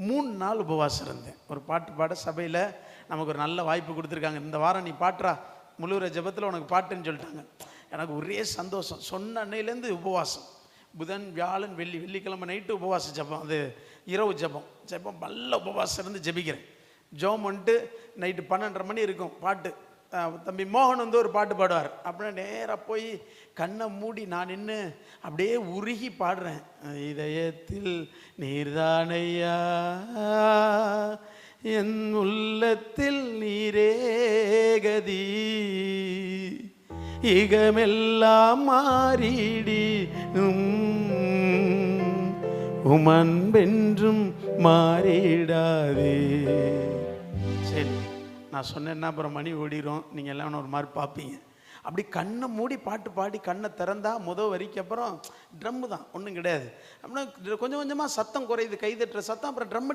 3 நாள் உபவாசம் இருந்தேன். ஒரு பாட்டு பாட சபையில் நமக்கு ஒரு நல்ல வாய்ப்பு கொடுத்துருக்காங்க. இந்த வாரம் நீ பாட்டுறா, முழுகிற ஜெபத்தில் உனக்கு பாட்டுன்னு சொல்லிட்டாங்க. எனக்கு ஒரே சந்தோஷம். சொன்ன அன்னையிலேருந்து உபவாசம். புதன், வியாழன், வெள்ளிக்கிழமை நைட்டு உபவாச ஜெபம், அது இரவு ஜெபம் நல்ல உபவாசம் இருந்து ஜெபிக்கிறேன். ஜெபம் பண்ணிட்டு நைட்டு 12:30 மணி இருக்கும். பாட்டு தம்பி மோகன் வந்து ஒரு பாட்டு பாடுவார். அப்படின்னா நேராக போய் கண்ணை மூடி நான் நின்று அப்படியே உருகி பாடுறேன். இதயத்தில் நீர்தானையா, என் உள்ளத்தில் நீரேகதி, இகமெல்லாம் மாறிடி உமன்பென்றும் மாறிடாதே. சரி, நான் சொன்னேன்னா அப்புறம் மணி ஓடிடும், நீங்கள் எல்லாம் ஒரு மாதிரி பார்ப்பீங்க. அப்படி கண்ணை மூடி பாட்டு பாடி கண்ணை திறந்தா வரிக்கு அப்புறம் ட்ரம்மு தான், ஒன்றும் கிடையாது. அப்படின்னா கொஞ்சம் கொஞ்சமாக சத்தம் குறையுது, கைதட்டுற சத்தம். அப்புறம் ட்ரம்